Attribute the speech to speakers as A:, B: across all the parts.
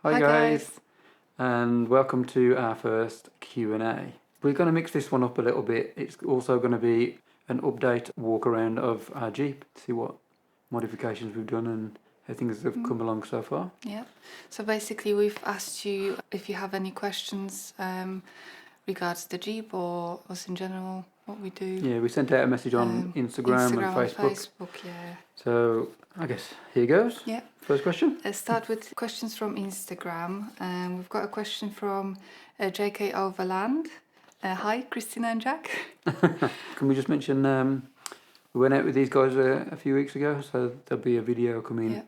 A: Hi guys, and welcome to our first Q&A. We're going to mix this one up a little bit. It's also going to be an update walk around of our Jeep, see what modifications we've done and how things have come along so far.
B: Yeah, so basically we've asked you if you have any questions regards the Jeep or us in general, what we do.
A: Yeah, we sent out a message on Instagram and Facebook.
B: Yeah.
A: So I guess here goes.
B: Yeah.
A: First question.
B: Let's start with questions from Instagram. We've got a question from JK Overland. Hi, Christina and Jack.
A: Can we just mention we went out with these guys a few weeks ago, so there'll be a video coming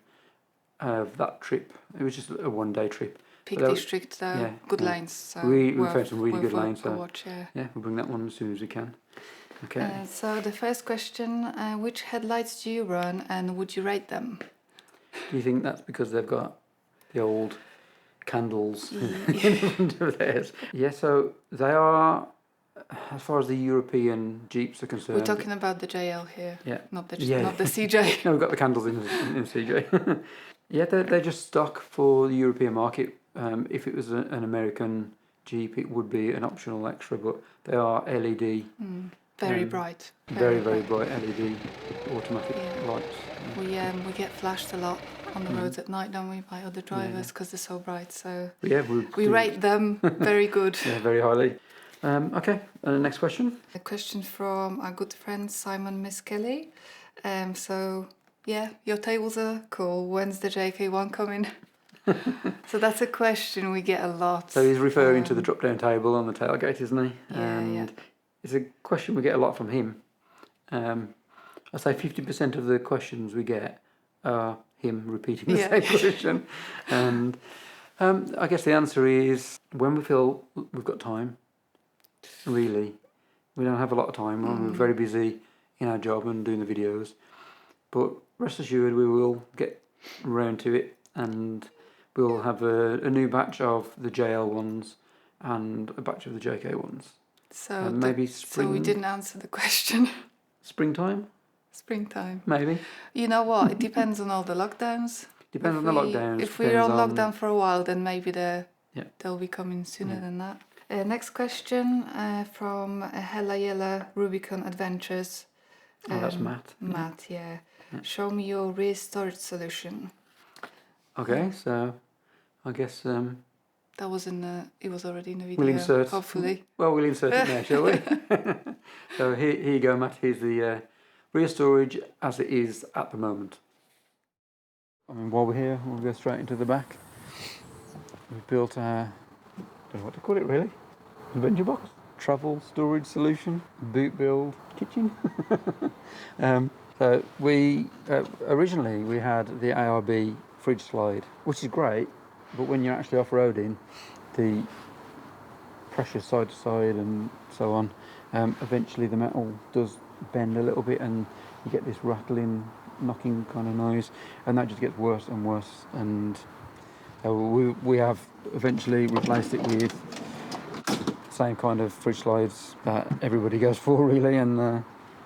A: of that trip. It was just a one-day trip.
B: Peak District, good lanes. So
A: we found some really good lanes. So
B: watch,
A: yeah, we'll bring that one as soon as we can. Okay.
B: So the first question, which headlights do you run and would you rate them?
A: Do you think that's because they've got the old candles in front of theirs? Yeah, so they are, as far as the European Jeeps are concerned.
B: We're talking about the JL here, not the CJ.
A: No, we've got the candles in CJ. Yeah, they're just stock for the European market. If it was an American Jeep, it would be an optional extra, but they are LED.
B: Very bright.
A: Very bright LED automatic lights.
B: We get flashed a lot on the roads at night, don't we, by other drivers because they're so bright. So we rate them very good.
A: Yeah, very highly. Okay, and the next question.
B: A question from our good friend Simon Miss Kelly. So yeah, your tables are cool. When's the JK1 coming? So that's a question we get a lot.
A: So he's referring to the drop-down table on the tailgate, isn't he?
B: Yeah.
A: It's a question we get a lot from him. I say 50% of the questions we get are him repeating the same question. And I guess the answer is when we feel we've got time, really. We don't have a lot of time. We're very busy in our job and doing the videos. But rest assured we will get around to it and we'll have a new batch of the JL ones and a batch of the JK ones.
B: So
A: maybe spring.
B: So we didn't answer the question.
A: Springtime?
B: Springtime.
A: Maybe.
B: You know what? It depends on all the lockdowns.
A: Depends on the lockdowns.
B: If we're on lockdown for a while, then maybe they'll be coming sooner than that. Next question from Hella Yella Rubicon Adventures.
A: Oh, that's Matt.
B: Matt, yeah. Show me your rear storage solution.
A: Okay, so I guess
B: that was it was already in the video.
A: We'll insert.
B: Hopefully.
A: Well, we'll insert it now, shall we? So here you go, Matt. Here's the rear storage as it is at the moment. I mean, while we're here, we'll go straight into the back. We've built a, don't know what to call it really, adventure box, travel storage solution, boot build, kitchen. So we originally we had the ARB fridge slide, which is great, but when you're actually off-roading, the pressure side to side and so on, eventually the metal does bend a little bit and you get this rattling, knocking kind of noise, and that just gets worse and worse. And we have eventually replaced it with the same kind of fridge slides that everybody goes for really, and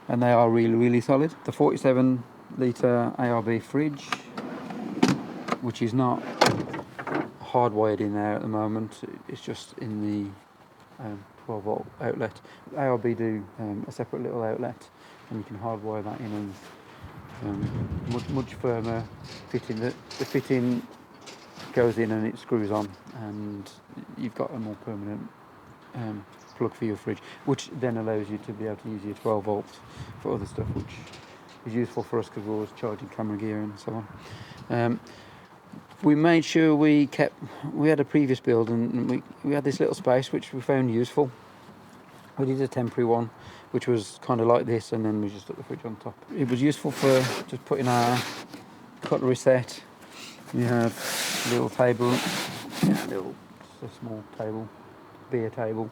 A: they are really solid. The 47 litre ARB fridge, which is not hardwired in there at the moment, it's just in the 12 volt outlet. ARB do a separate little outlet and you can hardwire that in, and much firmer fitting. The fitting goes in and it screws on and you've got a more permanent plug for your fridge, which then allows you to be able to use your 12 volts for other stuff, which is useful for us because we're always charging camera gear and so on. We made sure we had a previous build and we had this little space which we found useful. We did a temporary one which was kind of like this, and then we just put the fridge on top. It was useful for just putting our cutlery set. We have a little table, a small table, beer table.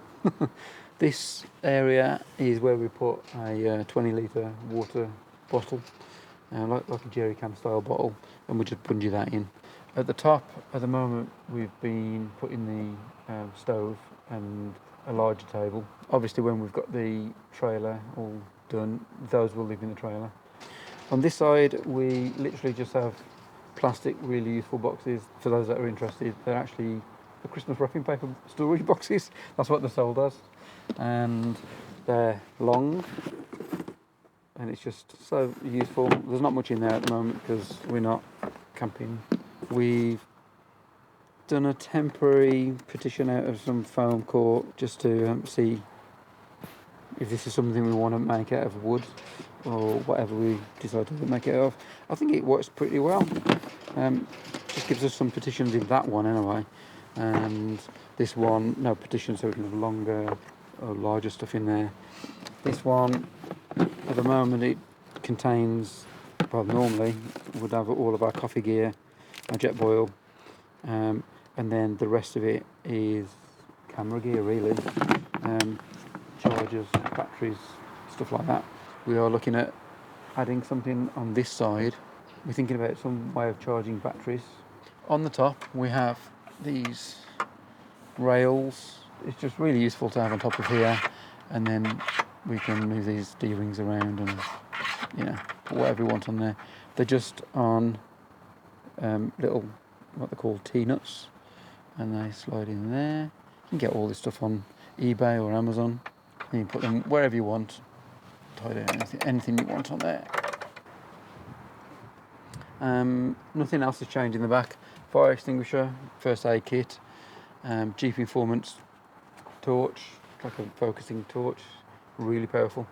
A: This area is where we put a 20 litre water bottle, like a jerry can style bottle, and we just bungee that in. At the top, at the moment, we've been putting the stove and a larger table. Obviously, when we've got the trailer all done, those will live in the trailer. On this side, we literally just have plastic, really useful boxes. For those that are interested, they're actually the Christmas wrapping paper storage boxes. That's what they're sold as. And they're long, and it's just so useful. There's not much in there at the moment because we're not camping. We've done a temporary partition out of some foam core just to see if this is something we want to make out of wood or whatever we decide to make it out of. I think it works pretty well. Just gives us some partitions in that one anyway, and this one no partition, so we can have longer or larger stuff in there. This one at the moment it contains, well, normally would have all of our coffee gear, our jet boil, and then the rest of it is camera gear really, chargers, batteries, stuff like that. We are looking at adding something on this side. We're thinking about some way of charging batteries. On the top we have these rails. It's just really useful to have on top of here, and then we can move these D-rings around and put whatever we want on there. They're just on little, what they're called, T-nuts, and they slide in there. You can get all this stuff on eBay or Amazon. You can put them wherever you want, tie down anything you want on there. Nothing else has changed in the back. Fire extinguisher, first aid kit, Jeep Informant's torch, like a focusing torch, really powerful.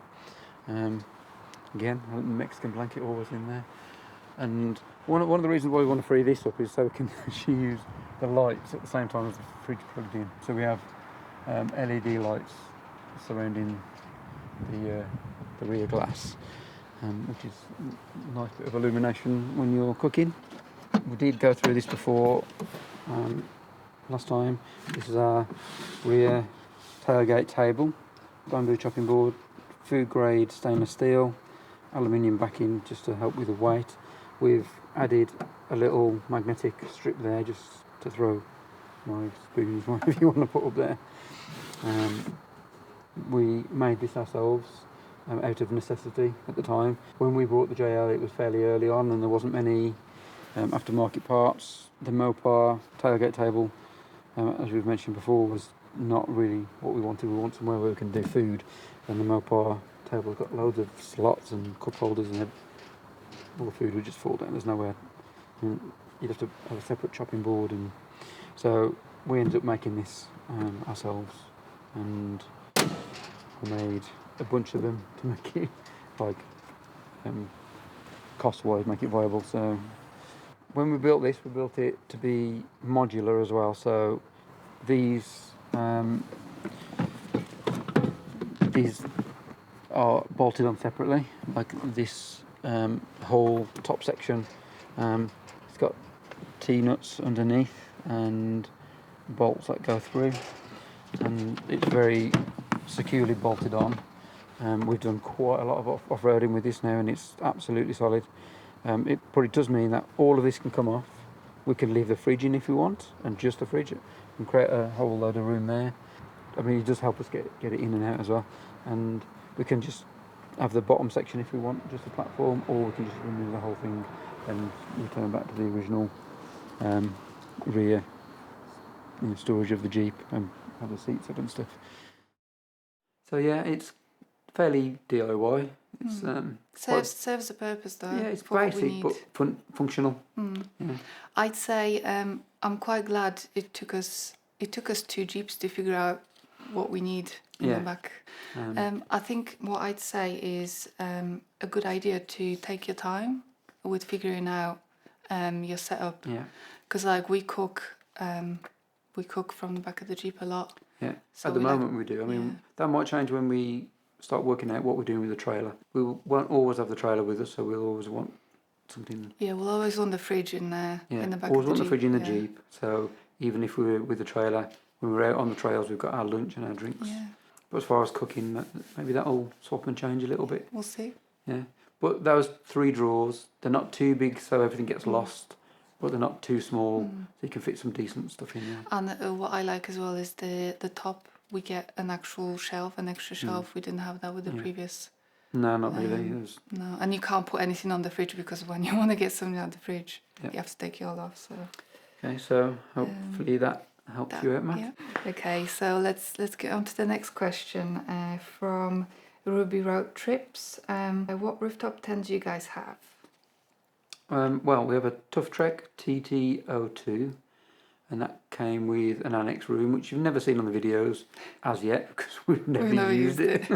A: Again, a Mexican blanket always in there. And one of the reasons why we want to free this up is so we can actually use the lights at the same time as the fridge plugged in. So we have LED lights surrounding the rear glass, which is a nice bit of illumination when you're cooking. We did go through this before last time. This is our rear tailgate table, bamboo chopping board, food grade stainless steel, aluminium backing just to help with the weight. We've added a little magnetic strip there just to throw my spoons, whatever you want to put up there. We made this ourselves out of necessity at the time. When we bought the JL, it was fairly early on and there wasn't many aftermarket parts. The Mopar tailgate table, as we've mentioned before, was not really what we wanted. We want somewhere where we can do food, and the Mopar table's got loads of slots and cup holders, and all the food would just fall down. There's nowhere. You'd have to have a separate chopping board, and so we ended up making this ourselves, and we made a bunch of them to make it cost-wise, make it viable. So when we built this, we built it to be modular as well. So these are bolted on separately, like this whole top section. It's got T-nuts underneath and bolts that go through, and it's very securely bolted on. We've done quite a lot of off-roading with this now, and it's absolutely solid. It probably does mean that all of this can come off. We can leave the fridge in if we want, and just the fridge, and create a whole load of room there. I mean, it does help us get it in and out as well. And we can just have the bottom section if we want, just a platform, or we can just remove the whole thing and return back to the original rear storage of the Jeep and have the seats up and stuff. So yeah, it's fairly DIY. It's
B: serves a purpose though.
A: Yeah, it's basic but functional. Yeah.
B: I'd say I'm quite glad it took us 2 Jeeps to figure out what we need in the back. I think what I'd say is a good idea to take your time with figuring out your setup. Yeah. Because like we cook from the back of the Jeep a lot.
A: Yeah. So at the moment we do. I mean, that might change when we start working out what we're doing with the trailer. We won't always have the trailer with us, so we'll always want something.
B: Yeah, we'll always want the fridge in there, in the back
A: always
B: of the Jeep.
A: want the fridge in the Jeep. So even if we're with the trailer, when we're out on the trails, we've got our lunch and our drinks. Yeah. But as far as cooking, maybe that'll swap and change a little bit.
B: We'll see.
A: Yeah. But those 3 drawers, they're not too big, so everything gets lost. But they're not too small, so you can fit some decent stuff in there.
B: And what I like as well is the top. We get an actual shelf, an extra shelf. We didn't have that with the previous
A: No, not really. There's,
B: No, and you can't put anything on the fridge because when you want to get something out of the fridge,
A: Yep.
B: you have to take it all off. So
A: okay, so hopefully that helps you out, Matt.
B: yeah. Okay, so let's get on to the next question from Ruby Road Trips. What rooftop tent do you guys have?
A: Well, we have a Tough Trek TT02, and that came with an annex room, which you've never seen on the videos as yet because we've never used it.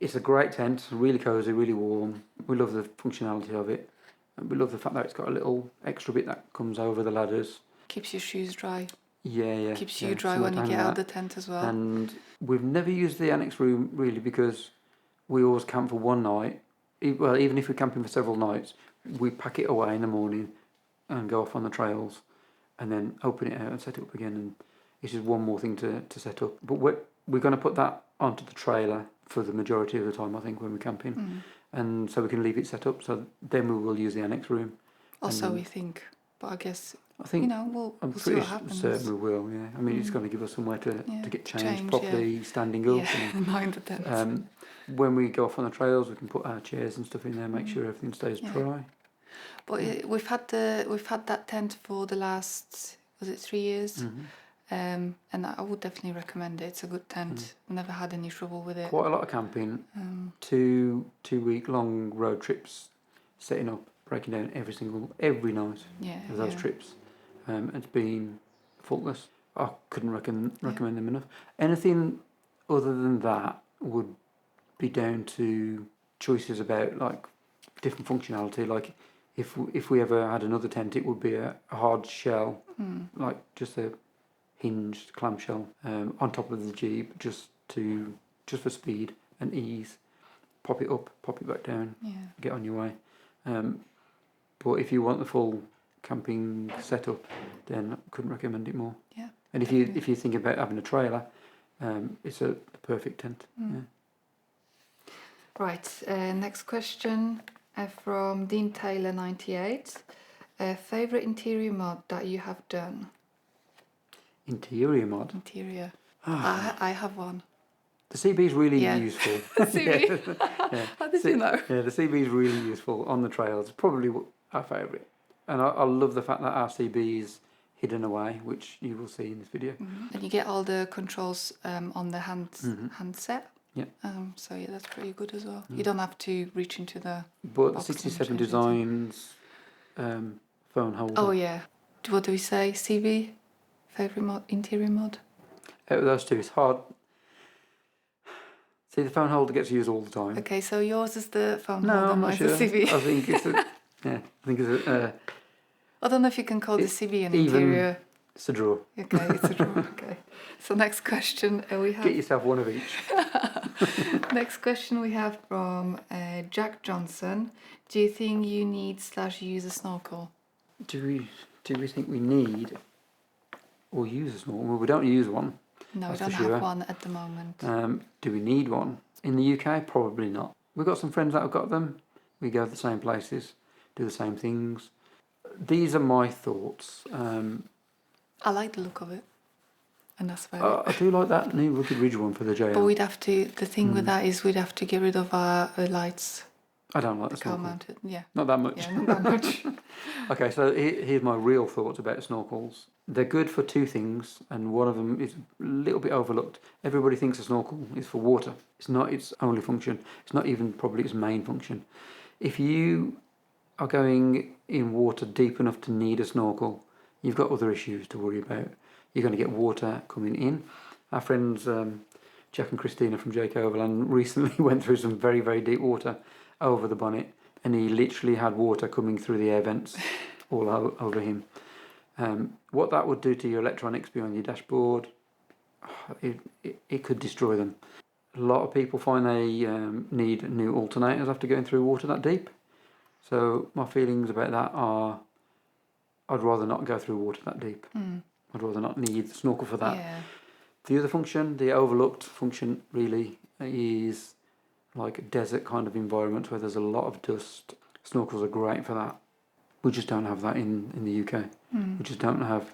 A: It's a great tent, really cosy, really warm. We love the functionality of it. And we love the fact that it's got a little extra bit that comes over the ladders.
B: Keeps your shoes dry.
A: Yeah.
B: Keeps you dry when you get out of the tent as well.
A: And we've never used the annex room really because we always camp for one night. Well, even if we're camping for several nights, we pack it away in the morning and go off on the trails and then open it out and set it up again. And it's just one more thing to set up. But we're going to put that onto the trailer for the majority of the time, I think, when we're camping. And so we can leave it set up. So then we will use the annex room.
B: Also, we think. But I guess,
A: I think,
B: you know, we'll see what happens.
A: certain we will, yeah. I mean, it's going to give us somewhere to get changed properly, standing up.
B: And mind the tent.
A: When we go off on the trails, we can put our chairs and stuff in there, make sure everything stays dry.
B: But we've had that tent for the last, was it 3 years? And I would definitely recommend it. It's a good tent. Never had any trouble with it.
A: Quite a lot of camping. 2-week long road trips, setting up, breaking down every night of those trips. It's been faultless. I couldn't recommend them enough. Anything other than that would be down to choices about like different functionality. Like if we ever had another tent, it would be a hard shell, like just a hinged clamshell on top of the Jeep, just for speed and ease. Pop it up, pop it back down, get on your way. But if you want the full camping setup, then I couldn't recommend it more.
B: Yeah.
A: And if you think about having a trailer, it's the perfect tent. Yeah.
B: Right. Next question from Dean Taylor 98. Favorite interior mod that you have done?
A: Interior mod.
B: Interior. I have one.
A: The CB is really useful.
B: CB. How did you know?
A: Yeah, the CB is really useful on the trails. It's probably our favourite. And I love the fact that our CB is hidden away, which you will see in this video.
B: And you get all the controls on the handset.
A: Yeah.
B: So yeah, that's pretty good as well. You don't have to reach into the.
A: But the 67 Designs phone holder.
B: Oh yeah. What do we say? CB? Favorite interior mod?
A: Out of those two, it's hard. See, the phone holder gets used all the time.
B: Okay, so yours is the phone
A: No,
B: holder,
A: I'm not
B: mine's
A: sure.
B: the CB.
A: I think it's a.
B: I don't know if you can call the CB an
A: even,
B: interior.
A: It's a draw.
B: Okay, it's a draw. Okay. So next question we have.
A: Get yourself one of each.
B: Next question we have from Jack Johnson. Do you think you need / use a snorkel?
A: Do we think we need or use a snorkel? Well, we don't use one.
B: No, we don't have one at the moment.
A: Do we need one? In the UK, probably not. We've got some friends that have got them. We go to the same places, do the same things. These are my thoughts.
B: I like the look of it. And that's why
A: I do like that new Rugged Ridge one for the JL.
B: But we'd have to, the thing with that is we'd have to get rid of our lights.
A: I don't like the
B: car
A: snorkel.
B: mounted, yeah.
A: Not that much.
B: Yeah, not that much.
A: Okay, so here's my real thoughts about snorkels. They're good for two things, and one of them is a little bit overlooked. Everybody thinks a snorkel is for water. It's not its only function. It's not even probably its main function. If you are going in water deep enough to need a snorkel, you've got other issues to worry about. You're going to get water coming in. Our friends Jack and Christina from JK Overland recently went through some very, very deep water over the bonnet, and he literally had water coming through the air vents all over him. What that would do to your electronics behind your dashboard, it could destroy them. A lot of people find they need new alternators after going through water that deep. So my feelings about that are, I'd rather not go through water that deep. I'd rather not need the snorkel for that.
B: Yeah.
A: The other function, the overlooked function, really is like a desert kind of environment where there's a lot of dust. Snorkels are great for that. We just don't have that in the UK. We just don't have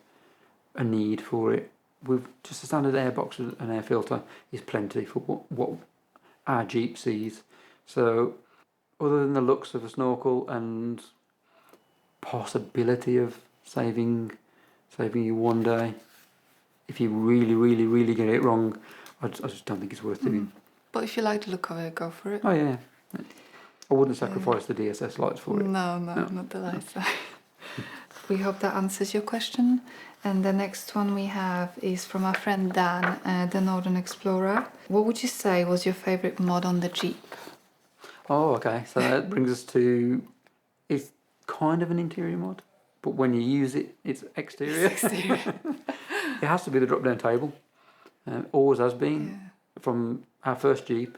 A: a need for it. We've just a standard air box with an air filter is plenty for what our Jeep sees. So other than the looks of a snorkel and possibility of saving you one day, if you really get it wrong, I just don't think it's worth doing.
B: But if you like the look of it, go for it.
A: Oh yeah. I wouldn't sacrifice the DSS lights for it.
B: No, not the lights. We hope that answers your question. And the next one we have is from our friend Dan, the Northern Explorer. What would you say was your favourite mod on the Jeep?
A: Oh, okay. So that brings us to, it's kind of an interior mod, but when you use it, it's exterior. It has to be the drop-down table. Always has been.
B: Yeah.
A: From our first Jeep,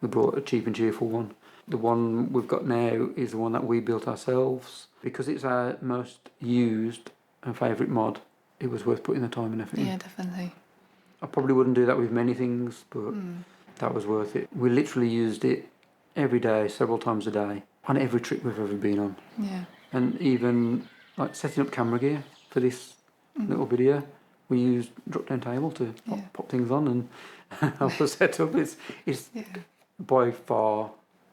A: we brought a cheap and cheerful one. The one we've got now is the one that we built ourselves. Because it's our most used and favourite mod, it was worth putting the time and effort in.
B: Yeah, definitely.
A: I probably wouldn't do that with many things, but that was worth it. We literally used it every day, several times a day, on every trip we've ever been on.
B: Yeah.
A: And even like setting up camera gear for this little video, we used drop-down table to pop things on and help us set up. It's by far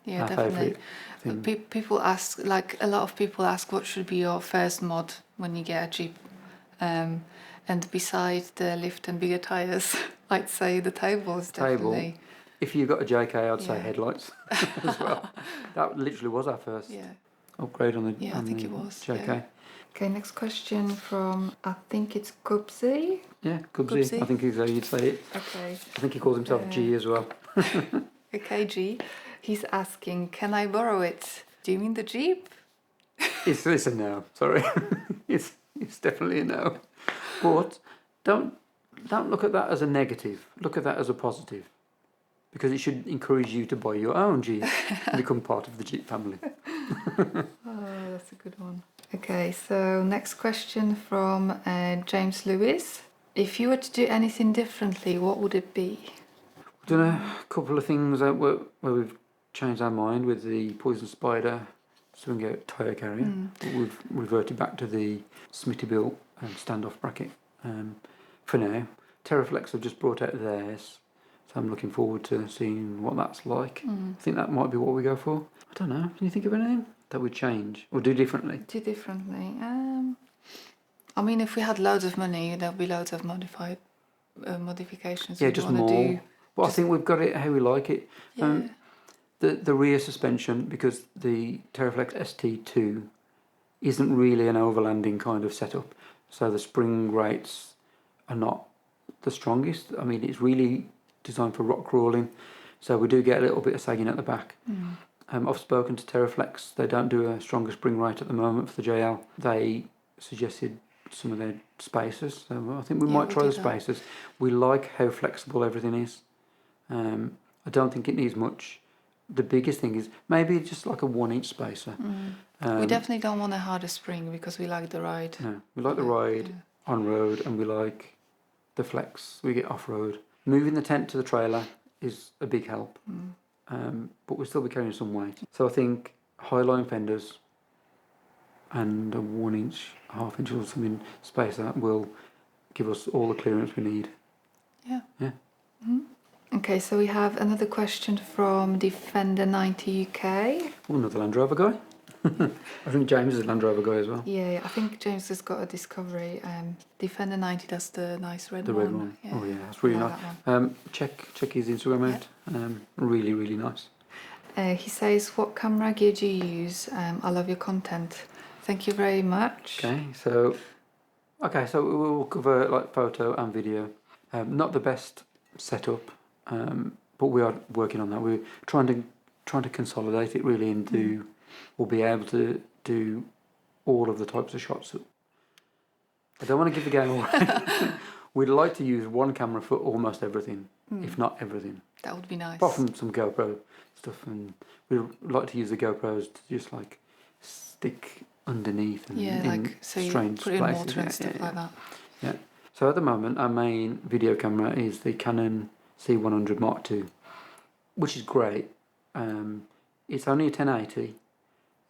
A: our favourite thing.
B: People ask, like a lot of people ask, what should be your first mod when you get a Jeep? And besides the lift and bigger tyres, I'd say the table is definitely...
A: If you've got a JK, I'd say headlights as well. That literally was our first upgrade on the
B: I think it was.
A: JK.
B: Yeah. Okay, next question from, I think it's Kubzi.
A: Yeah, Kubzi. I think is how you'd say it.
B: Okay.
A: I think he calls himself G as well.
B: Okay, G. He's asking, can I borrow it? Do you mean the Jeep?
A: It's a no. Sorry, it's definitely a no. But don't look at that as a negative. Look at that as a positive, because it should encourage you to buy your own Jeep and become part of the Jeep family.
B: Oh, that's a good one. Okay, so next question from James Lewis. If you were to do anything differently, what would it be?
A: We've done a couple of things where we've changed our mind with the Poison Spider swing out tyre carrier. We've reverted back to the Smittybilt standoff bracket for now. Terraflex have just brought out theirs, so I'm looking forward to seeing what that's like. I think that might be what we go for. I don't know. Can you think of anything that would change or do differently?
B: Do differently. I mean, if we had loads of money, there'd be loads of modifications.
A: Yeah, just more. But I think we've got it how we like it.
B: Yeah.
A: The rear suspension, because the Terraflex ST2 isn't really an overlanding kind of setup, so the spring rates are not the strongest. I mean, it's really designed for rock crawling, so we do get a little bit of sagging at the back. I've spoken to Terraflex. They don't do a stronger spring rate at the moment for the JL. They suggested some of their spacers, so I think we might try the spacers. We like how flexible everything is. I don't think it needs much. The biggest thing is maybe just like a 1-inch spacer.
B: We definitely don't want a harder spring because we like the ride.
A: No, we like the ride on road, and we like the flex we get off road. Moving the tent to the trailer is a big help, but we'll still be carrying some weight. So I think high-line fenders and a 1-inch, half-inch or something spacer will give us all the clearance we need. Yeah.
B: Okay, so we have another question from Defender 90 UK.
A: Oh, another Land Rover guy. I think James is a Land Rover guy as well.
B: Yeah, I think James has got a Discovery. Defender 90, that's the nice red one.
A: The red one.
B: Yeah.
A: Oh yeah, that's really nice. Check his Instagram out. Really nice.
B: He says, what camera gear do you use? I love your content. Thank you very much.
A: Okay, so we'll cover like photo and video. Not the best setup, but we are working on that. We're trying to consolidate it really into. We'll be able to do all of the types of shots. I don't want to give the game away. We'd like to use one camera for almost everything, if not everything.
B: That would be nice.
A: Apart from some GoPro stuff, and we'd like to use the GoPros to just like stick underneath and in
B: so you
A: strange
B: put it in
A: places.
B: water and stuff like that.
A: Yeah. So at the moment, our main video camera is the Canon C100 Mark II, which is great. It's only a 1080.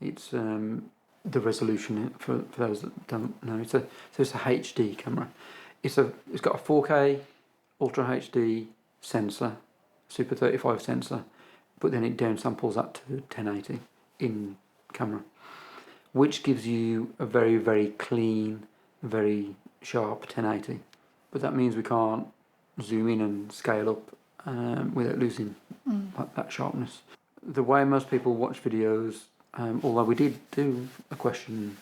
A: It's the resolution for those that don't know. It's a HD camera. It's got a 4K Ultra HD sensor, Super 35 sensor, but then it downsamples that to 1080 in camera, which gives you a very, very clean, very sharp 1080. But that means we can't zoom in and scale up without losing that sharpness. The way most people watch videos, although we did do a question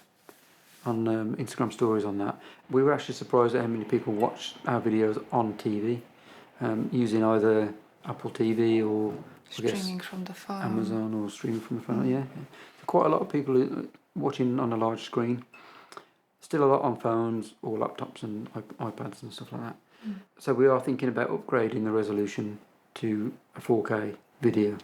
A: on Instagram stories on that, we were actually surprised at how many people watch our videos on TV, using either Apple TV or
B: streaming from the phone,
A: Amazon, or streaming from the phone. Yeah. Quite a lot of people watching on a large screen. Still a lot on phones or laptops and iPads and stuff like that. So we are thinking about upgrading the resolution to a 4K video.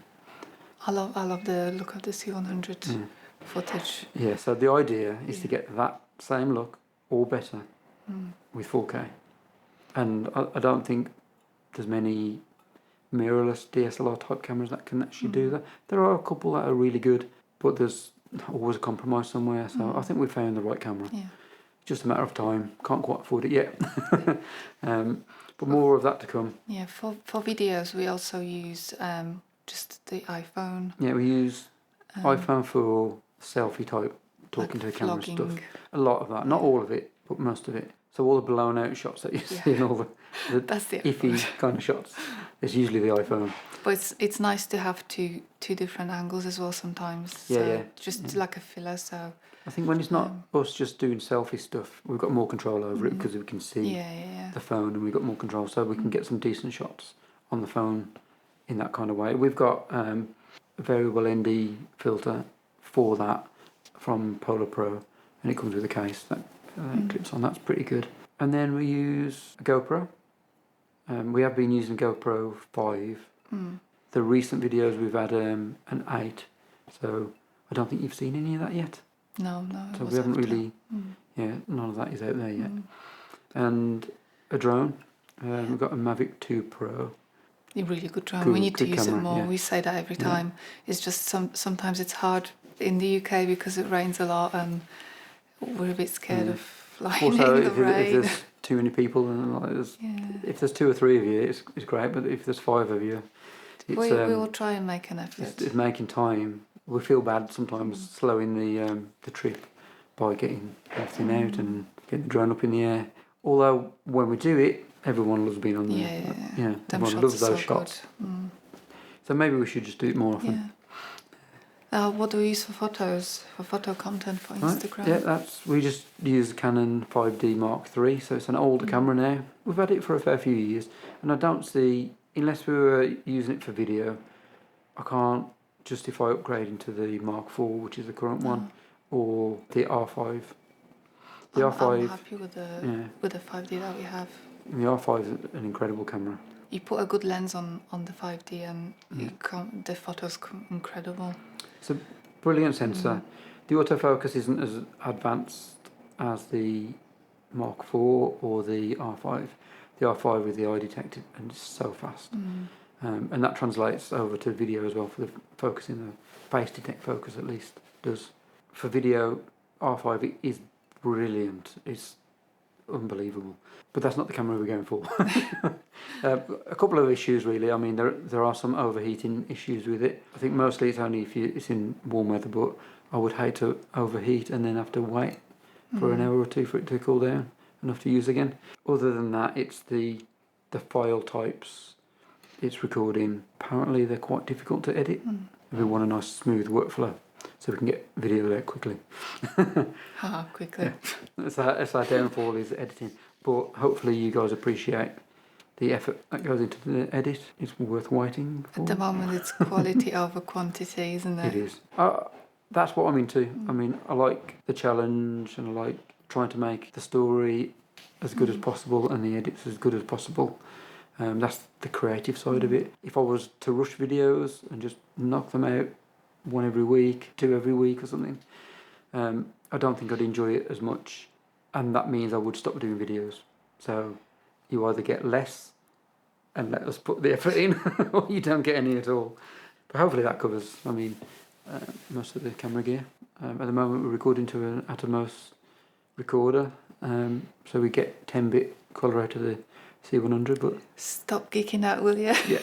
B: I love the look of the C100 footage.
A: Yeah, so the idea is to get that same look or better with 4K. And I don't think there's many mirrorless DSLR type cameras that can actually do that. There are a couple that are really good, but there's always a compromise somewhere. So I think we found the right camera.
B: Yeah.
A: Just a matter of time. Can't quite afford it yet. But more of that to come.
B: Yeah, for videos we also use just the iPhone.
A: Yeah, we use iPhone for selfie type talking to the camera stuff. A lot of that. Not all of it, but most of it. So all the blown out shots that you see and all the
B: That's the
A: iffy kind of shots, it's usually the iPhone.
B: But it's nice to have two different angles as well sometimes.
A: Yeah,
B: so
A: yeah.
B: Just like a filler, so...
A: I think when it's not us just doing selfie stuff, we've got more control over it because we can see the phone and we've got more control, so we can get some decent shots on the phone in that kind of way. We've got a variable ND filter for that from Polar Pro, and it comes with a case that clips on. That's pretty good. And then we use a GoPro. We have been using GoPro 5. The recent videos we've had an 8, so I don't think you've seen any of that yet.
B: No.
A: So we haven't really, none of that is out there yet. And a drone. We've got a Mavic 2 Pro.
B: A really good drone. We need to use
A: camera,
B: it more.
A: yeah.
B: We say that every time. It's just sometimes it's hard in the UK because it rains a lot and we're a bit scared of flying
A: Also,
B: in the
A: if
B: rain.
A: there's too many people, and if there's 2 or 3 of you, it's great. But if there's 5 of you, it's,
B: we will try and make an effort.
A: It's making time. We feel bad sometimes slowing the trip by getting everything out and getting the drone up in the air. Although when we do it, everyone loves being on there. Yeah, everyone loves those shots. So maybe we should just do it more often.
B: Yeah. What do we use for photos? For photo content for Instagram?
A: Yeah, we just use Canon 5D Mark III, so it's an older camera now. We've had it for a fair few years, and I don't see, unless we were using it for video, I can't justify upgrading to the Mark IV, which is the current one, or the R5. The R5.
B: I'm happy with the 5D that we have.
A: The R5 is an incredible camera.
B: You put a good lens on the 5D and the photos come incredible.
A: It's a brilliant sensor. The autofocus isn't as advanced as the Mark IV or the R5. The R5 with the eye detected and it's so fast. And that translates over to video as well for the focusing. The face detect focus at least does. For video, R5 is brilliant. It's unbelievable. But that's not the camera we're going for. A couple of issues really. I mean, there are some overheating issues with it. I think mostly it's only if it's in warm weather, but I would hate to overheat and then have to wait for an hour or two for it to cool down enough to use again. Other than that, it's the file types it's recording. Apparently they're quite difficult to edit. We want a nice smooth workflow so we can get video out quickly.
B: Quickly.
A: It's our downfall is editing. But hopefully you guys appreciate the effort that goes into the edit. It's worth waiting for.
B: At the moment it's quality over quantity, isn't it?
A: It is. That's what I'm into. I mean, I like the challenge and I like trying to make the story as good as possible and the edits as good as possible. That's the creative side of it. If I was to rush videos and just knock them out 1 every week, 2 every week or something, I don't think I'd enjoy it as much, and that means I would stop doing videos. So you either get less and let us put the effort in, or you don't get any at all. But hopefully that covers, most of the camera gear. At the moment we're recording to an Atomos recorder, so we get 10-bit colour out of the C100, but...
B: Stop geeking out, will you?
A: Yeah.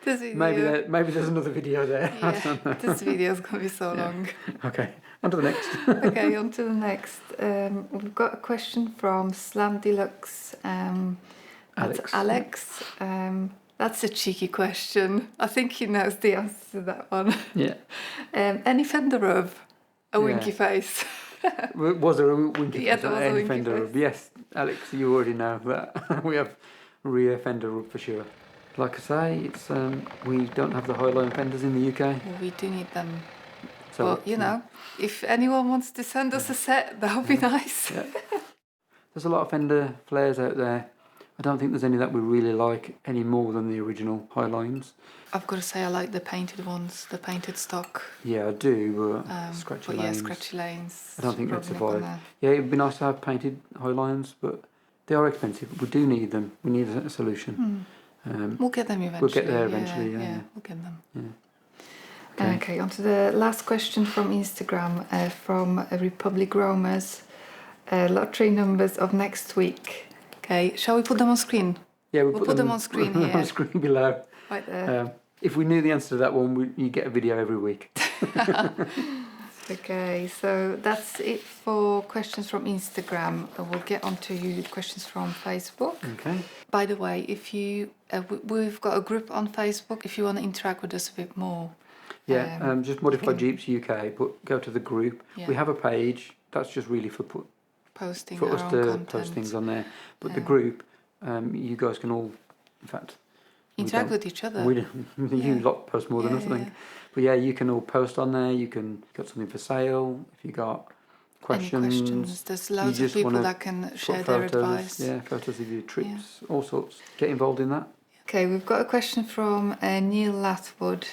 B: This video.
A: Maybe there's another video there.
B: Yeah, this video's gonna be so long.
A: Okay, on to the next.
B: Okay, on to the next. We've got a question from Slam Deluxe. That's Alex. That's a cheeky question. I think he knows the answer to that one.
A: Yeah.
B: Any fender rub? A winky face?
A: Was there a winky
B: Yeah,
A: face
B: there
A: on
B: was a
A: any
B: winky
A: fender rub?
B: face.
A: Yes, Alex, you already know that we have rear fender rub for sure. Like I say, it's we don't have the high-line fenders in the UK.
B: Well, we do need them.
A: So,
B: But, you know, if anyone wants to send us a set, that would be nice.
A: Yeah. There's a lot of fender flares out there. I don't think there's any that we really like any more than the original Highlines.
B: I've got to say I like the painted ones, the painted stock.
A: Yeah, I do, but scratchy lanes.
B: Yeah, scratchy lanes.
A: I don't think they'd
B: probably not
A: survive.
B: gonna-
A: Yeah, it'd be nice to have painted Highlines, but they are expensive. We do need them. We need a solution.
B: We'll get them eventually.
A: We'll get there eventually, yeah.
B: We'll get them.
A: Yeah.
B: Okay, on to the last question from Instagram from Republic Roamers. Lottery numbers of next week. Okay, shall we put them on screen?
A: Yeah,
B: We'll put them on screen here.
A: on screen below.
B: Right there.
A: If we knew the answer to that one, you get a video every week.
B: Okay, so that's it for questions from Instagram. We'll get on to you questions from Facebook.
A: Okay.
B: By the way, if you we've got a group on Facebook. If you want to interact with us a bit more,
A: Yeah, just Modify Jeeps UK, but go to the group.
B: Yeah.
A: We have a page that's just really for
B: posting
A: for
B: our
A: us
B: own
A: to
B: content.
A: post things on there. But the group, you guys can all, in fact,
B: Interact with each other.
A: we don't, you lot post more than us, I think. But yeah, you can all post on there. You can got something for sale if you got questions.
B: Any questions? There's loads
A: you
B: of
A: just
B: people
A: wanna
B: that can
A: put
B: share their
A: photos,
B: advice.
A: Yeah, photos of your trips, all sorts. Get involved in that.
B: Okay, we've got a question from Neil Lathwood.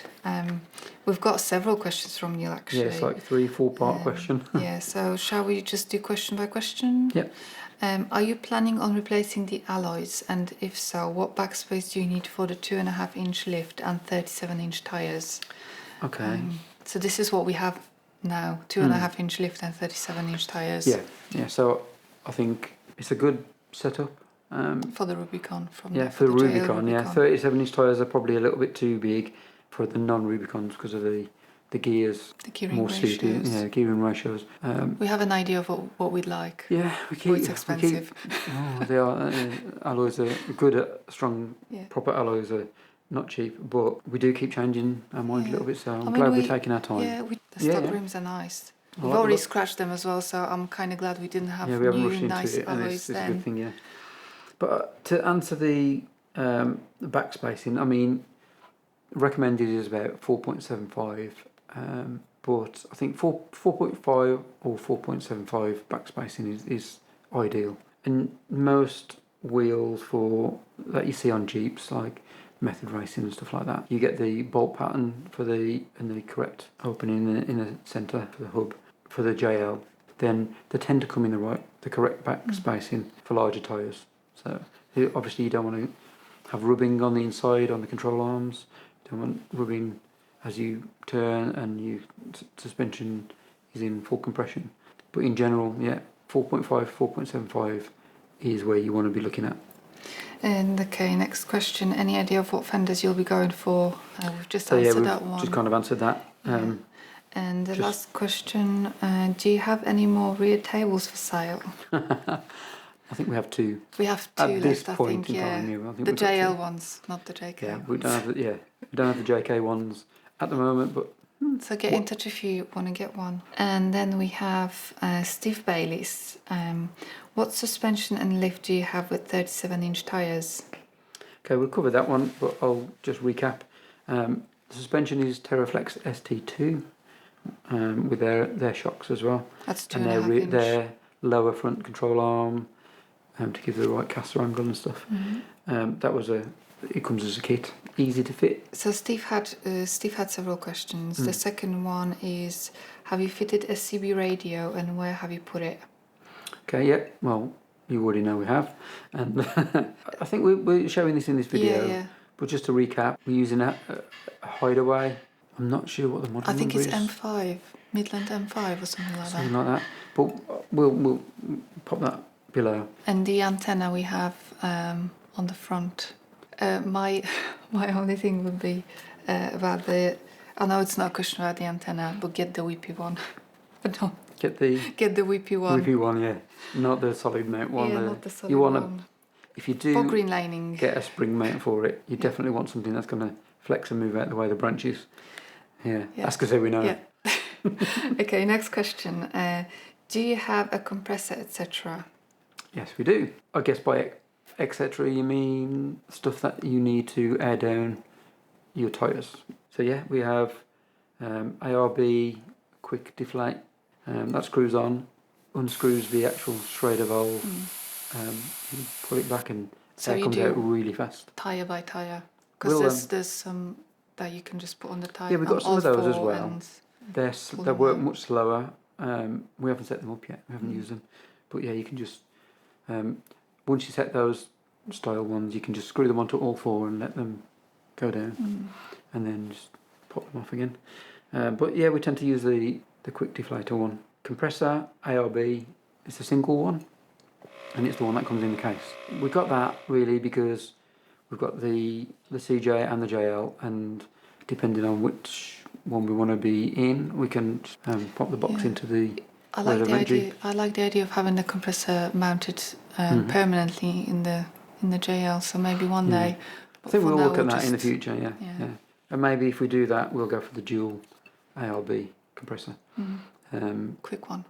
B: We've got several questions from Neil actually.
A: Yeah, it's like 3-4 part question.
B: Yeah, so shall we just do question by question?
A: Yep.
B: Are you planning on replacing the alloys? And if so, what backspace do you need for the 2.5-inch lift and 37-inch tyres?
A: Okay.
B: So this is what we have now, 2.5-inch lift and 37-inch tyres.
A: Yeah. So I think it's a good setup.
B: For the Rubicon. For
A: the
B: JL
A: Rubicon, yeah. 37-inch tyres are probably a little bit too big for the non-Rubicons because of the gears.
B: The gearing
A: more
B: ratios.
A: suited, yeah, gearing ratios.
B: We have an idea of what we'd like.
A: Yeah,
B: It's expensive.
A: They are alloys are good, strong,
B: Yeah.
A: proper alloys are not cheap, but we do keep changing our mind a little bit. So I'm glad we're taking our time.
B: Yeah, the stock rims are nice. We've already scratched them as well, so I'm kind of glad we didn't have
A: we haven't rushed
B: new
A: into
B: nice
A: it, and
B: alloys
A: it's a
B: then.
A: good thing, yeah. But to answer the backspacing, I mean, recommended is about 4.75, but I think 4.5 or 4.75 backspacing is ideal. And most wheels that you see on Jeeps, like Method Racing and stuff like that, you get the bolt pattern and the correct opening in the centre for the hub for the JL. Then they tend to come in the correct backspacing for larger tyres. So obviously you don't want to have rubbing on the inside on the control arms. You don't want rubbing as you turn and your suspension is in full compression. But in general, 4.5, 4.75 is where you want to be looking at.
B: And okay, next question. Any idea of what fenders you'll be going for? We've just answered that one.
A: Just kind of answered that.
B: And the last question, do you have any more rear tables for sale?
A: I think we have two.
B: We have two
A: at this
B: left,
A: point
B: I think,
A: in time. Yeah, I think
B: the
A: we've got
B: JL
A: two.
B: ones, not the JK
A: Yeah,
B: ones.
A: we don't have the JK ones at the moment, but
B: So get in touch if you want to get one. And then we have Steve Bayliss. What suspension and lift do you have with 37-inch tyres?
A: okay, we'll cover that one, but I'll just recap. The suspension is TerraFlex ST2 with their shocks as well.
B: That's
A: And
B: 2.5 inch.
A: their lower front control arm to give the right caster angle and stuff. It comes as a kit, easy to fit.
B: So Steve had several questions. The second one is, have you fitted a CB radio and where have you put it?
A: Okay, yeah, well, you already know we have. And I think we're showing this in this video.
B: Yeah.
A: But just to recap, we're using a hideaway. I'm not sure what the model
B: I think
A: number
B: it's
A: is.
B: M5, Midland M5 or something like
A: Something
B: that.
A: like that. But we'll pop that below.
B: And the antenna we have on the front, My only thing would be about the. I know it's not a question about the antenna, but get the whippy one. But no,
A: Get the
B: whippy one.
A: whippy one, yeah, not the solid mount one.
B: Yeah, not the solid
A: you want
B: one.
A: If you
B: For
A: do
B: green lining.
A: get a spring mount for it, you definitely want something that's going to flex and move out the way the branches. Yeah, that's because we know.
B: Yeah. Okay, next question. Do you have a compressor, etc.?
A: Yes, we do. I guess by etc. you mean stuff that you need to air down your tyres. So yeah, we have ARB quick deflate. That screws on, unscrews the actual Schrader valve. You pull it back and
B: So
A: air comes out really fast.
B: Tyre by tyre, because there's some that you can just put on the tyre.
A: Yeah, we've got some of those as well. They work much slower. We haven't set them up yet. We haven't used them, but yeah, you can just once you set those style ones, you can just screw them onto all four and let them go down, and then just pop them off again. But yeah, we tend to use the quick deflator one. Compressor ARB is a single one, and it's the one that comes in the case. We got that really because we've got the CJ and the JL, and depending on which one we want to be in, we can pop the box into the.
B: I like the idea of having the compressor mounted permanently in the JL. So maybe one day.
A: I think we'll look at that in the future. Yeah. And maybe if we do that, we'll go for the dual ARB compressor.
B: Quick one.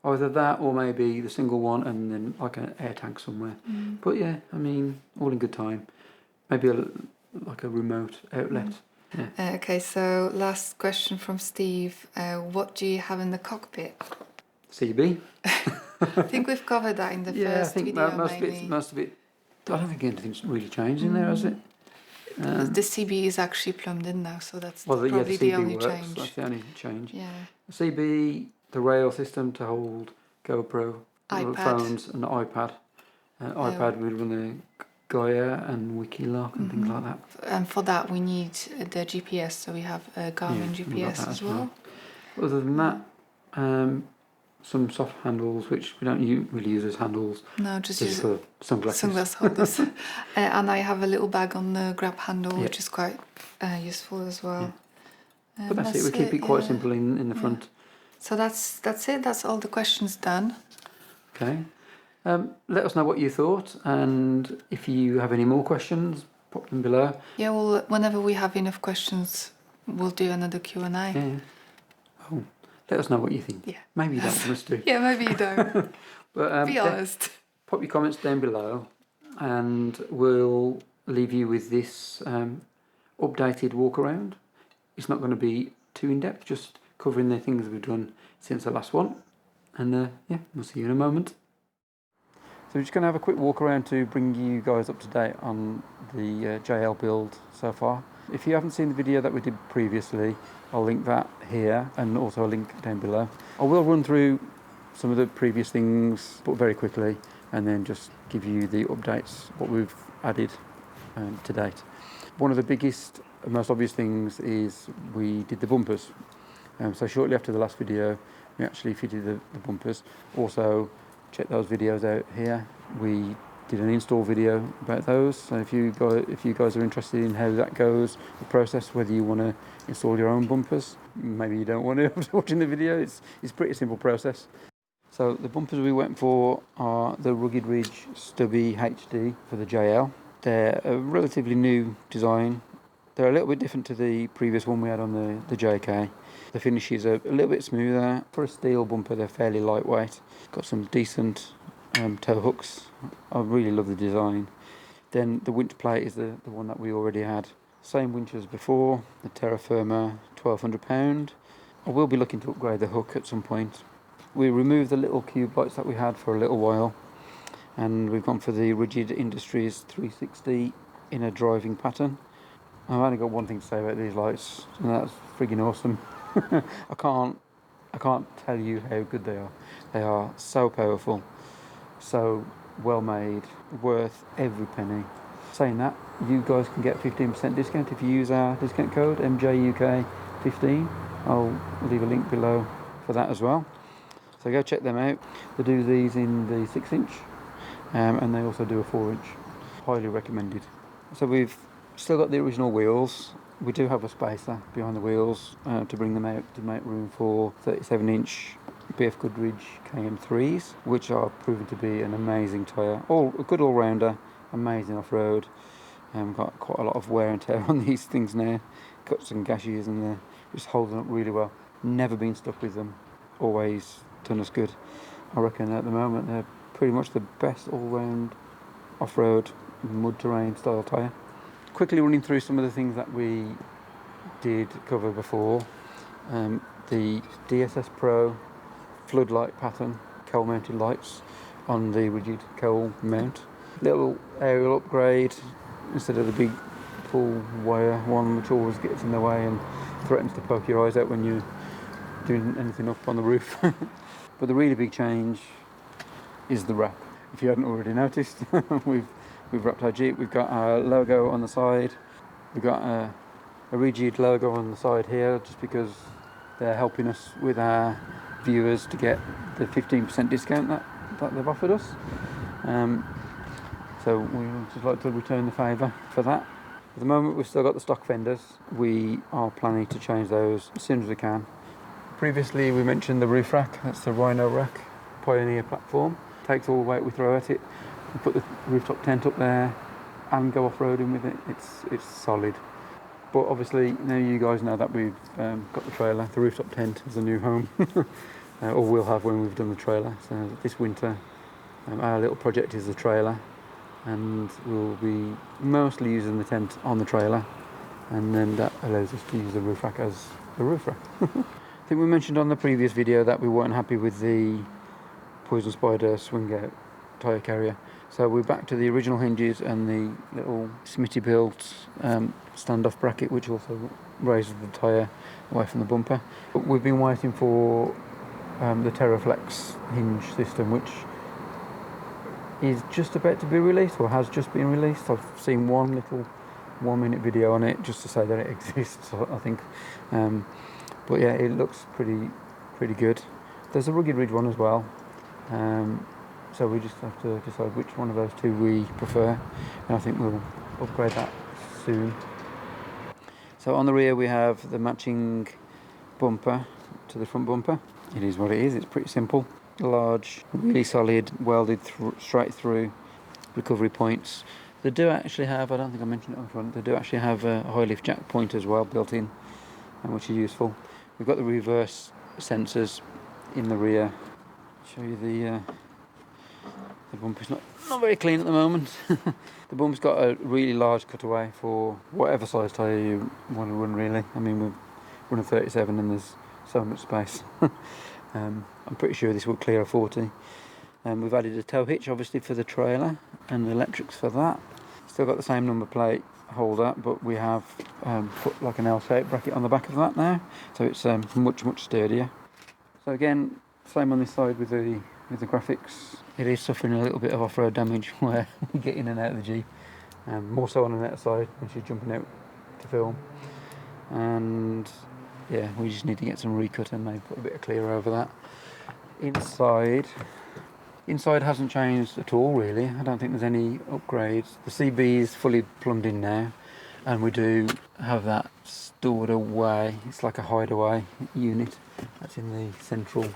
A: Either that or maybe the single one and then like an air tank somewhere. But yeah, I mean, all in good time. Maybe like a remote outlet. Yeah.
B: Okay, so last question from Steve. What do you have in the cockpit?
A: CB.
B: I think we've covered that in the first video.
A: Most of it. I don't think anything's really changed in there, has it?
B: The CB is actually plumbed in now, so that's probably
A: the
B: only
A: works.
B: change.
A: That's the only change.
B: Yeah.
A: CB, the rail system to hold GoPro phones and iPad. iPad we run the Gaia and Wikiloc and things like that.
B: And for that we need the GPS, so we have a Garmin GPS as well.
A: Other than that, some soft handles which we don't really use as handles.
B: No, just use
A: for sunglasses.
B: Sunglass holders. And I have a little bag on the grab handle, which is quite useful as well.
A: Yeah. But that's it. We keep it quite simple in the front.
B: So that's it. That's all the questions done.
A: Okay. Let us know what you thought, and if you have any more questions, pop them below.
B: Yeah, well, whenever we have enough questions, we'll do another Q&A.
A: Yeah. Oh, let us know what you think.
B: Yeah.
A: Maybe you don't want us to.
B: Yeah, maybe you don't.
A: But
B: be honest.
A: Pop your comments down below, and we'll leave you with this updated walk around. It's not going to be too in depth, just covering the things we've done since the last one. And we'll see you in a moment. So we're just going to have a quick walk around to bring you guys up to date on the JL build so far. If you haven't seen the video that we did previously, I'll link that here and also a link down below. I will run through some of the previous things, but very quickly, and then just give you the updates, what we've added to date. One of the biggest and most obvious things is we did the bumpers. So shortly after the last video, we actually fitted the bumpers. Also, check those videos out here. We did an install video about those. So if you guys are interested in how that goes, the process, whether you want to install your own bumpers, maybe you don't want to after watching the video. It's a pretty simple process. So the bumpers we went for are the Rugged Ridge Stubby HD for the JL. They're a relatively new design. They're a little bit different to the previous one we had on the JK. The finish is a little bit smoother. For a steel bumper, they're fairly lightweight. Got some decent tow hooks. I really love the design. Then the winch plate is the one that we already had. Same winch as before, the Terra Firma £1,200. I will be looking to upgrade the hook at some point. We removed the little cube lights that we had for a little while, and we've gone for the Rigid Industries 360 in a driving pattern. I've only got one thing to say about these lights, and that's friggin' awesome. I can't tell you how good they are. They are so powerful, so well made, worth every penny. Saying that, you guys can get 15% discount if you use our discount code MJUK15. I'll leave a link below for that as well. So go check them out. They do these in the 6-inch, and they also do a 4-inch. Highly recommended. So we've still got the original wheels. We do have a spacer behind the wheels to bring them out to make room for 37-inch BF Goodrich KM3s, which are proving to be an amazing tyre. A good all-rounder, amazing off-road. Got quite a lot of wear and tear on these things now. Cuts and gashes, and they're just holding up really well. Never been stuck with them. Always done us good. I reckon at the moment they're pretty much the best all-round off-road mud terrain style tyre. Quickly running through some of the things that we did cover before. The DSS-Pro Flood light pattern, coal mounted lights on the rigid coal mount. Little aerial upgrade instead of the big full wire one, which always gets in the way and threatens to poke your eyes out when you're doing anything up on the roof. But the really big change is the wrap. If you hadn't already noticed, we've wrapped our Jeep. We've got our logo on the side. We've got a rigid logo on the side here, just because they're helping us with our viewers to get the 15% discount that they've offered us. So we would just like to return the favour for that. At the moment we've still got the stock fenders. We are planning to change those as soon as we can. Previously we mentioned the roof rack. That's the Rhino rack Pioneer platform. Takes all the weight we throw at it. We put the rooftop tent up there and go off-roading with it. It's solid. But obviously now you guys know that we've got the trailer. The rooftop tent is a new home. Or we'll have when we've done the trailer. So this winter our little project is the trailer, and we'll be mostly using the tent on the trailer, and then that allows us to use the roof rack as a roof rack. I think we mentioned on the previous video that we weren't happy with the Poison Spider swing out tyre carrier, so we're back to the original hinges and the little Smitty built standoff bracket, which also raises the tyre away from the bumper. But we've been waiting for the TerraFlex hinge system, which is just about to be released, or has just been released. I've seen one little 1-minute video on it just to say that it exists, I think. But yeah, it looks pretty good. There's a rugged ridge one as well. So we just have to decide which one of those two we prefer, and I think we'll upgrade that soon. So on the rear we have the matching bumper to the front bumper. It is what it is. It's pretty simple. Large, really solid, welded straight through recovery points. They do actually have, I don't think I mentioned it up front, they do actually have a high lift jack point as well built in, which is useful. We've got the reverse sensors in the rear. Show you the bumper's not very clean at the moment. The bumper's got a really large cutaway for whatever size tyre you want to run, really. I mean, we've run a 37 and there's so much space. I'm pretty sure this will clear a 40. We've added a tow hitch obviously for the trailer and the electrics for that. Still got the same number plate holder, but we have put like an L-shaped bracket on the back of that now, so it's much sturdier. So again, same on this side with the graphics. It is suffering a little bit of off-road damage where we get in and out of the Jeep, more so on the net side when she's jumping out to film. And yeah, we just need to get some recut and maybe put a bit of clear over that. Inside hasn't changed at all, really. I don't think there's any upgrades. The CB is fully plumbed in now, and we do have that stored away. It's like a hideaway unit that's in the central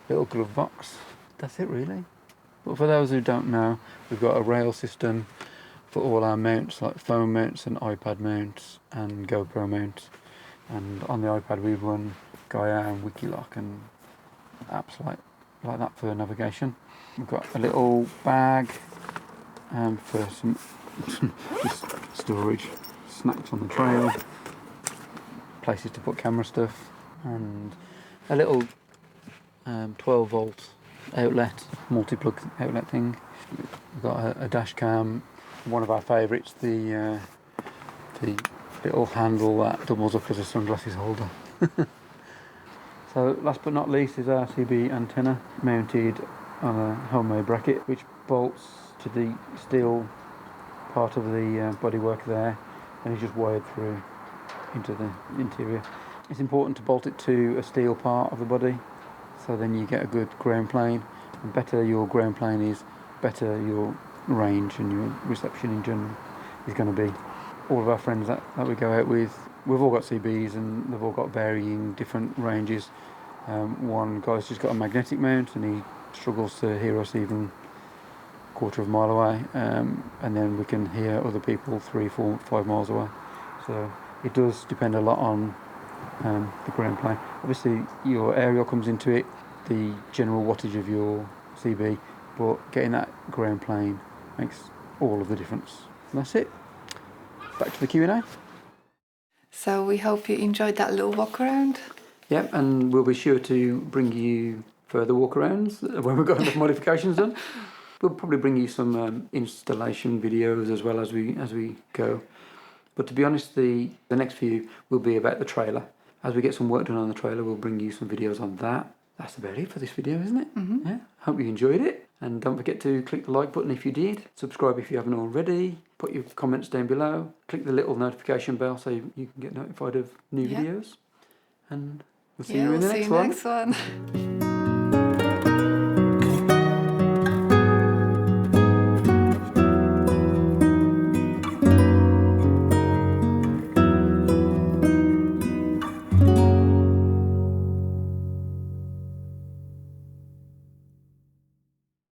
A: little glove box. That's it, really. But for those who don't know, we've got a rail system for all our mounts, like phone mounts and iPad mounts and GoPro mounts. And on the iPad we run Gaia and Wikiloc and apps like that for navigation. We've got a little bag for some just storage, snacks on the trail, places to put camera stuff, and a little 12 volt outlet, multi-plug outlet thing. We've got a dash cam, one of our favourites, the little handle that doubles up as a sunglasses holder. So last but not least is our CB antenna mounted on a homemade bracket, which bolts to the steel part of the bodywork there, and is just wired through into the interior. It's important to bolt it to a steel part of the body, so then you get a good ground plane, and better your ground plane is, better your range and your reception in general. is going to be. All of our friends that we go out with, we've all got CBs and they've all got varying different ranges. One guy's just got a magnetic mount and he struggles to hear us even a quarter of a mile away, and then we can hear other people 3, 4, 5 miles away. So it does depend a lot on the ground plane. Obviously your aerial comes into it, the general wattage of your CB, but getting that ground plane makes all of the difference. And that's it. Back to the Q&A.
B: So we hope you enjoyed that little walk around.
A: Yep, and we'll be sure to bring you further walkarounds when we've got enough modifications done. We'll probably bring you some installation videos as well as we go. But to be honest, the next few will be about the trailer. As we get some work done on the trailer, we'll bring you some videos on that. That's about it for this video, isn't it?
B: Mm-hmm.
A: Yeah. Hope you enjoyed it. And don't forget to click the like button if you did. Subscribe if you haven't already. Put your comments down below. Click the little notification bell so you can get notified of new videos. And we'll see you in the next one.